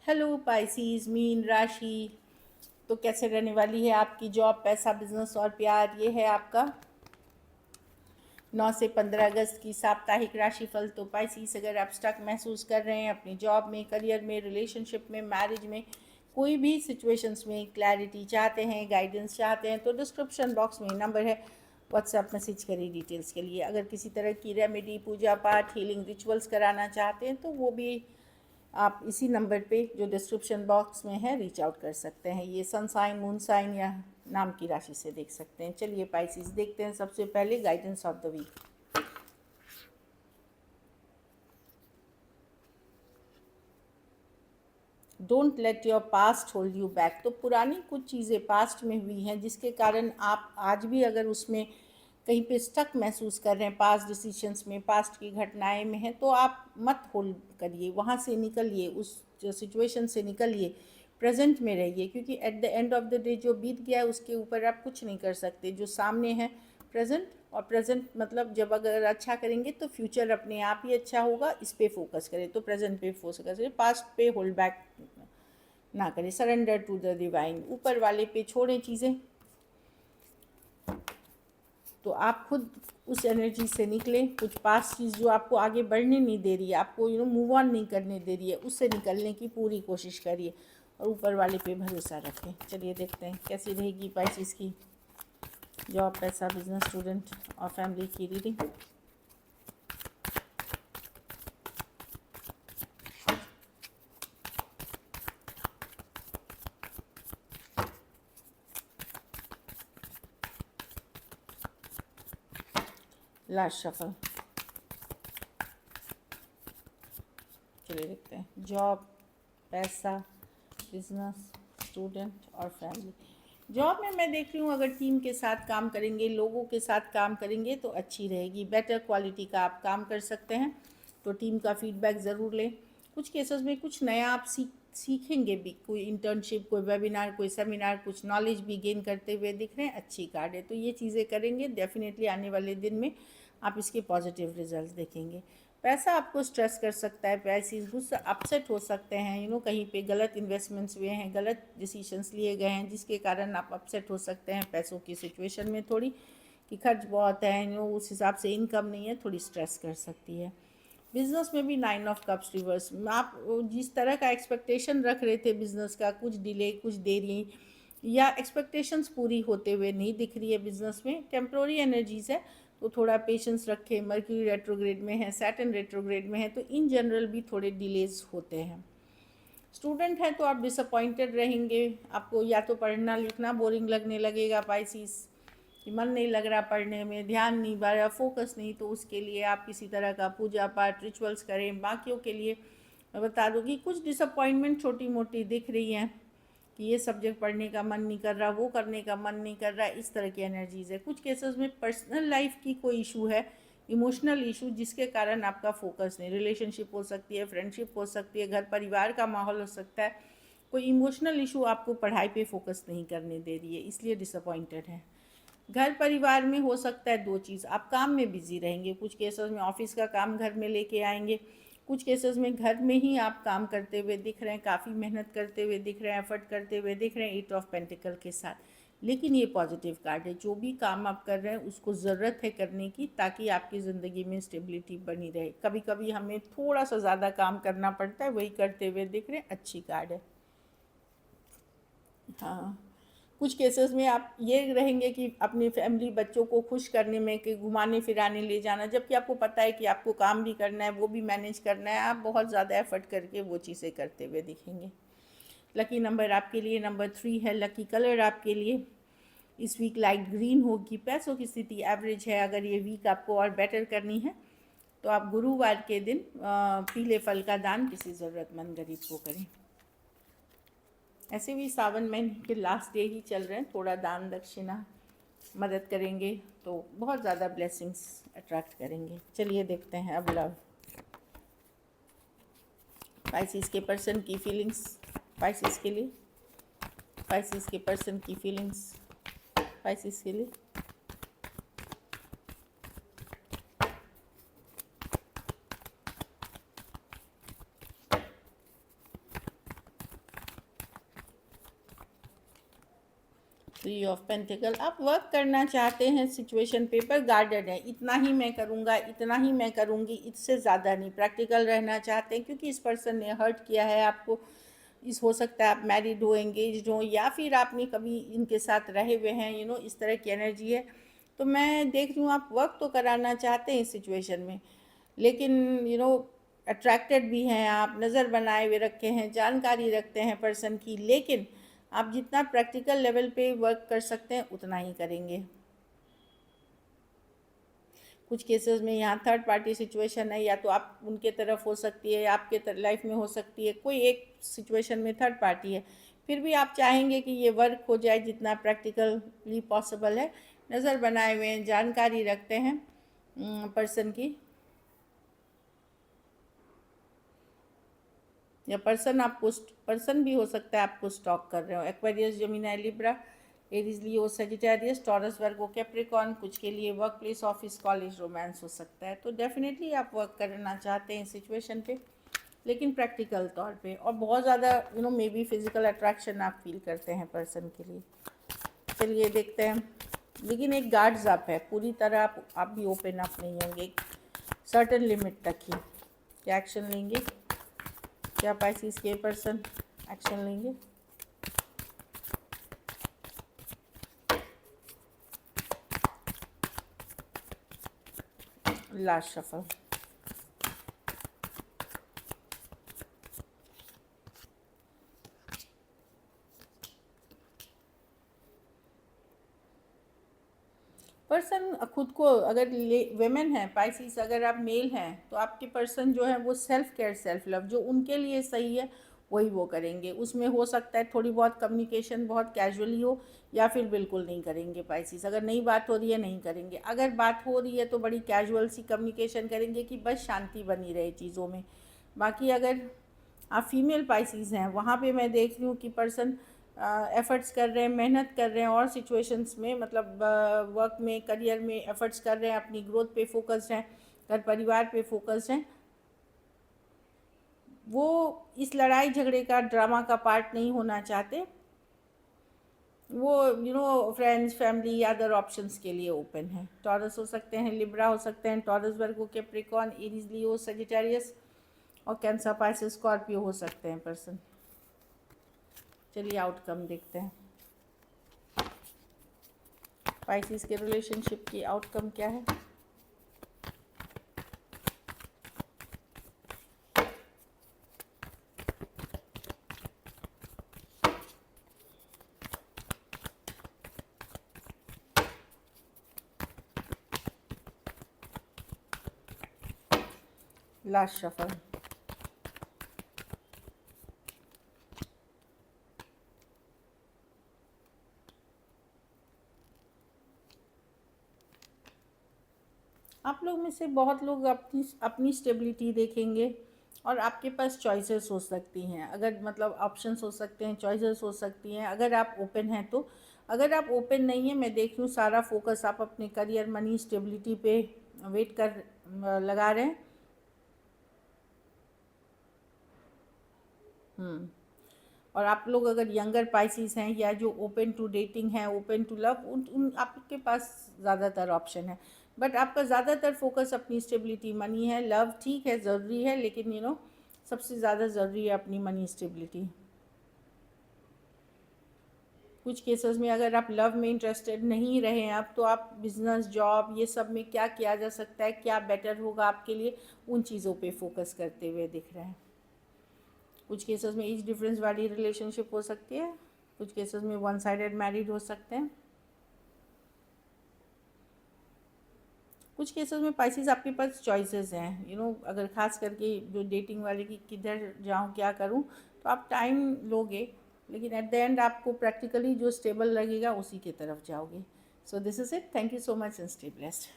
Hello Pisces mean राशि। तो कैसे रहने वाली है आपकी जॉब, पैसा, बिजनेस और प्यार। ये है आपका 9 से 15 अगस्त की साप्ताहिक राशिफल। तो पाइसीज, अगर आप स्टक महसूस कर रहे हैं अपनी जॉब में, करियर में, रिलेशनशिप में, मैरिज में, कोई भी सिचुएशंस में क्लैरिटी चाहते हैं, गाइडेंस चाहते हैं, तो डिस्क्रिप्शन बॉक्स में नंबर है, व्हाट्सएप मैसेज करिए डिटेल्स के लिए। अगर किसी तरह की रेमेडी, पूजा पाठ, हीलिंग रिचुअल्स कराना चाहते हैं तो वो भी आप इसी नंबर पे जो डिस्क्रिप्शन बॉक्स में है रीच आउट कर सकते हैं। ये सन साइन, मून साइन या नाम की राशि से देख सकते हैं। चलिए पाइसिस देखते हैं सबसे पहले guidance of the week. Don't let your past hold you back. तो पुरानी कुछ चीज़ें पास्ट में हुई हैं जिसके कारण आप आज भी अगर उसमें कहीं पे स्टक महसूस कर रहे हैं, पास्ट डिसीशंस में, पास्ट की घटनाएं में हैं, तो आप मत होल्ड करिए, वहाँ से निकलिए, उस जो सिचुएशन से निकलिए, प्रेजेंट में रहिए। क्योंकि at the end of the day जो बीत गया है उसके ऊपर आप कुछ नहीं कर सकते। जो सामने है प्रेजेंट, और प्रेजेंट मतलब जब अगर अच्छा करेंगे तो फ्यूचर अपने आप ही अच्छा होगा। इस पे फोकस करें, तो प्रेजेंट पे फोकस करें, पास्ट पे होल्ड बैक ना करें। सरेंडर टू द डिवाइन, ऊपर वाले पे छोड़ें चीज़ें। तो आप खुद उस एनर्जी से निकलें। कुछ पास चीज़ जो आपको आगे बढ़ने नहीं दे रही है, आपको मूव ऑन नहीं करने दे रही है, उससे निकलने की पूरी कोशिश करिए और ऊपर वाले पे भरोसा रखें। चलिए देखते हैं कैसी रहेगी पाइसिस की जॉब, पैसा, बिजनेस, स्टूडेंट और फैमिली की रीडिंग। Last shuffle. चलिए देखते हैं जॉब, पैसा, बिजनेस, स्टूडेंट और फैमिली। जॉब में मैं देख रही हूँ अगर टीम के साथ काम करेंगे, लोगों के साथ काम करेंगे तो अच्छी रहेगी, बेटर क्वालिटी का आप काम कर सकते हैं। तो टीम का फीडबैक ज़रूर लें। कुछ केसेस में कुछ नया आप सीखेंगे भी, कोई इंटर्नशिप, कोई वेबिनार, कोई सेमिनार, कुछ नॉलेज भी गेन करते हुए दिख रहे हैं, अच्छी कार्ड है। तो ये चीज़ें करेंगे, डेफिनेटली आने वाले दिन में आप इसके पॉजिटिव रिजल्ट देखेंगे। पैसा आपको स्ट्रेस कर सकता है, पैसे गुस्सा, अपसेट हो सकते हैं, कहीं पे गलत इन्वेस्टमेंट्स हुए हैं, गलत डिसीजंस लिए गए हैं जिसके कारण आप अपसेट हो सकते हैं पैसों की सिचुएशन में थोड़ी, कि खर्च बहुत है, उस हिसाब से इनकम नहीं है, थोड़ी स्ट्रेस कर सकती है। बिजनेस में भी 9 ऑफ कप्स रिवर्स, आप जिस तरह का एक्सपेक्टेशन रख रहे थे बिजनेस का, कुछ डिले, कुछ देरी या एक्सपेक्टेशंस पूरी होते हुए नहीं दिख रही है बिजनेस में, टेम्प्रोरी एनर्जीज है, तो थोड़ा पेशेंस रखें। मर्क्यूरी रेट्रोग्रेड में है, सैटर्न रेट्रोग्रेड में है, तो इन जनरल भी थोड़े डिलेज होते हैं। स्टूडेंट है तो आप डिसअपॉइंटेड रहेंगे, आपको या तो पढ़ना लिखना बोरिंग लगने लगेगा पाइसिस, कि मन नहीं लग रहा पढ़ने में, ध्यान नहीं बढ़ रहा, फोकस नहीं, तो उसके लिए आप किसी तरह का पूजा पाठ रिचुअल्स करें। बाकियों के लिए मैं बता दूँ कि कुछ डिसअपॉइंटमेंट छोटी मोटी दिख रही हैं, कि ये सब्जेक्ट पढ़ने का मन नहीं कर रहा, वो करने का मन नहीं कर रहा, इस तरह की एनर्जीज़ है। कुछ केसेस में पर्सनल लाइफ की कोई इशू है, इमोशनल इशू, जिसके कारण आपका फोकस नहीं, रिलेशनशिप हो सकती है, फ्रेंडशिप हो सकती है, घर परिवार का माहौल हो सकता है, कोई इमोशनल इशू आपको पढ़ाई पे फोकस नहीं करने दे रही है, इसलिए डिसअपॉइंटेड है। घर परिवार में हो सकता है दो चीज़, आप काम में बिजी रहेंगे, कुछ केसेस में ऑफिस का काम घर में लेके आएंगे, कुछ केसेस में घर में ही आप काम करते हुए दिख रहे हैं, काफ़ी मेहनत करते हुए दिख रहे हैं, एफर्ट करते हुए दिख रहे हैं 8 ऑफ पेंटिकल के साथ। लेकिन ये पॉजिटिव कार्ड है, जो भी काम आप कर रहे हैं उसको ज़रूरत है करने की, ताकि आपकी ज़िंदगी में स्टेबिलिटी बनी रहे। कभी कभी हमें थोड़ा सा ज़्यादा काम करना पड़ता है, वही करते हुए दिख रहे हैं, अच्छी कार्ड है। हाँ, कुछ केसेस में आप ये रहेंगे कि अपनी फैमिली, बच्चों को खुश करने में, कि घुमाने फिराने ले जाना, जबकि आपको पता है कि आपको काम भी करना है, वो भी मैनेज करना है, आप बहुत ज़्यादा एफर्ट करके वो चीज़ें करते हुए दिखेंगे। लकी नंबर आपके लिए नंबर 3 है। लकी कलर आपके लिए इस वीक लाइट ग्रीन होगी। पैसों की स्थिति एवरेज है। अगर ये वीक आपको और बेटर करनी है तो आप गुरुवार के दिन पीले फल का दान किसी ज़रूरतमंद गरीब को करें। ऐसे भी सावन महीने के लास्ट डे ही चल रहे हैं, थोड़ा दान दक्षिणा मदद करेंगे तो बहुत ज़्यादा ब्लेसिंग्स अट्रैक्ट करेंगे। चलिए देखते हैं अब लव, पाइसिस के पर्सन की फीलिंग्स, पाइसिस के लिए, पाइसिस के पर्सन की फीलिंग्स, पाइसिस के लिए। 3 ऑफ पेंटिकल, आप वर्क करना चाहते हैं सिचुएशन पे, पर गार्डेड है, इतना ही मैं करूँगा, इतना ही मैं करूँगी, इससे ज़्यादा नहीं। प्रैक्टिकल रहना चाहते हैं क्योंकि इस पर्सन ने हर्ट किया है आपको। इस हो सकता है आप मैरिड हो, एंगेज्ड हो, या फिर आपने कभी इनके साथ रहे हुए हैं, इस तरह की एनर्जी है। तो मैं देख रही हूँ आप वर्क तो कराना चाहते हैं इस सिचुएशन में, लेकिन अट्रैक्टेड भी हैं आप, नज़र बनाए हुए रखे हैं, जानकारी रखते हैं पर्सन की, लेकिन आप जितना प्रैक्टिकल लेवल पे वर्क कर सकते हैं उतना ही करेंगे। कुछ केसेस में यहाँ थर्ड पार्टी सिचुएशन है, या तो आप उनके तरफ हो सकती है, आपके लाइफ में हो सकती है, कोई एक सिचुएशन में थर्ड पार्टी है, फिर भी आप चाहेंगे कि ये वर्क हो जाए जितना प्रैक्टिकली पॉसिबल है। नज़र बनाए हुए हैं, जानकारी रखते हैं पर्सन की, या पर्सन भी हो सकता है आपको स्टॉक कर रहे हो। एक्वेरियस, जेमिनी, लिब्रा, एरीज, लियो, सजिटेरियस, टॉरस, वर्गो, कैप्रिकॉर्न, कुछ के लिए work place, office, college, romance हो सकता है। तो डेफिनेटली आप वर्क करना चाहते हैं इस सिचुएशन पे, लेकिन प्रैक्टिकल तौर पे, और बहुत ज़्यादा मे बी फिजिकल अट्रैक्शन आप फील करते हैं पर्सन के लिए। चलिए देखते हैं, लेकिन एक गार्ड्स अप है, पूरी तरह आप भी ओपन अप नहीं होंगे, एक सर्टन लिमिट तक ही। क्या एक्शन लेंगे, क्या पाइसिस के पर्सन एक्शन लेंगे? Last shuffle. पर्सन खुद को, अगर वेमेन है पाइसिस, अगर आप मेल हैं तो आपके पर्सन जो है वो सेल्फ केयर, सेल्फ लव, जो उनके लिए सही है वही वो करेंगे। उसमें हो सकता है थोड़ी बहुत कम्युनिकेशन बहुत कैजुअली हो, या फिर बिल्कुल नहीं करेंगे पाइसिस। अगर नई बात हो रही है नहीं करेंगे, अगर बात हो रही है तो बड़ी कैजुअल सी कम्युनिकेशन करेंगे कि बस शांति बनी रहे चीज़ों में। बाकी अगर आप फीमेल पाइसिस हैं, वहाँ पे मैं देख रही हूँ कि पर्सन एफ़र्ट्स कर रहे हैं, मेहनत कर रहे हैं, और सिचुएशंस में मतलब वर्क में, करियर में एफ़र्ट्स कर रहे हैं, अपनी ग्रोथ पे फोकस्ड हैं, घर परिवार पे फोकस्ड हैं। वो इस लड़ाई झगड़े का, ड्रामा का पार्ट नहीं होना चाहते। वो फ्रेंड्स, फैमिली या अदर ऑप्शंस के लिए ओपन है। टॉरस हो सकते हैं, लिब्रा हो सकते हैं, टॉरस, वर्गो, कैप्रिकॉर्न, एरीज, लियो, सजिटेरियस, और कैंसर, पाइसेस, स्कॉर्पियो हो सकते हैं पर्सन। चलिए आउटकम देखते हैं, पाइसिस के रिलेशनशिप की आउटकम क्या है। Last shuffle. आप लोग में से बहुत लोग अपनी अपनी स्टेबिलिटी देखेंगे, और आपके पास चॉइसेस हो सकती हैं, अगर मतलब ऑप्शंस हो सकते हैं, चॉइसेस हो सकती हैं, अगर आप ओपन हैं तो। अगर आप ओपन नहीं है, मैं देख रही हूँ सारा फोकस आप अपने करियर, मनी, स्टेबिलिटी पे वेट कर लगा रहे हैं। और आप लोग अगर यंगर पाइसिस हैं, या जो ओपन टू डेटिंग हैं, ओपन टू लव, उन आपके पास ज़्यादातर ऑप्शन है, बट आपका ज़्यादातर फोकस अपनी स्टेबिलिटी, मनी है। लव ठीक है, ज़रूरी है, लेकिन सबसे ज़्यादा ज़रूरी है अपनी मनी स्टेबिलिटी। कुछ केसेस में अगर आप लव में इंटरेस्टेड नहीं रहे हैं अब, तो आप बिजनेस, जॉब, ये सब में क्या किया जा सकता है, क्या बेटर होगा आपके लिए, उन चीज़ों पे फोकस करते हुए दिख रहे हैं। कुछ केसेस में एज डिफरेंस वाली रिलेशनशिप हो सकती है, कुछ केसेस में वन साइडेड मैरिड हो सकते हैं। कुछ केसेस में पाइसिस आपके पास चॉइसेस हैं, अगर खास करके जो डेटिंग वाले की किधर जाऊँ, क्या करूँ, तो आप टाइम लोगे, लेकिन एट द एंड आपको प्रैक्टिकली जो स्टेबल लगेगा उसी की तरफ जाओगे। So this is it, thank you so much and stay blessed.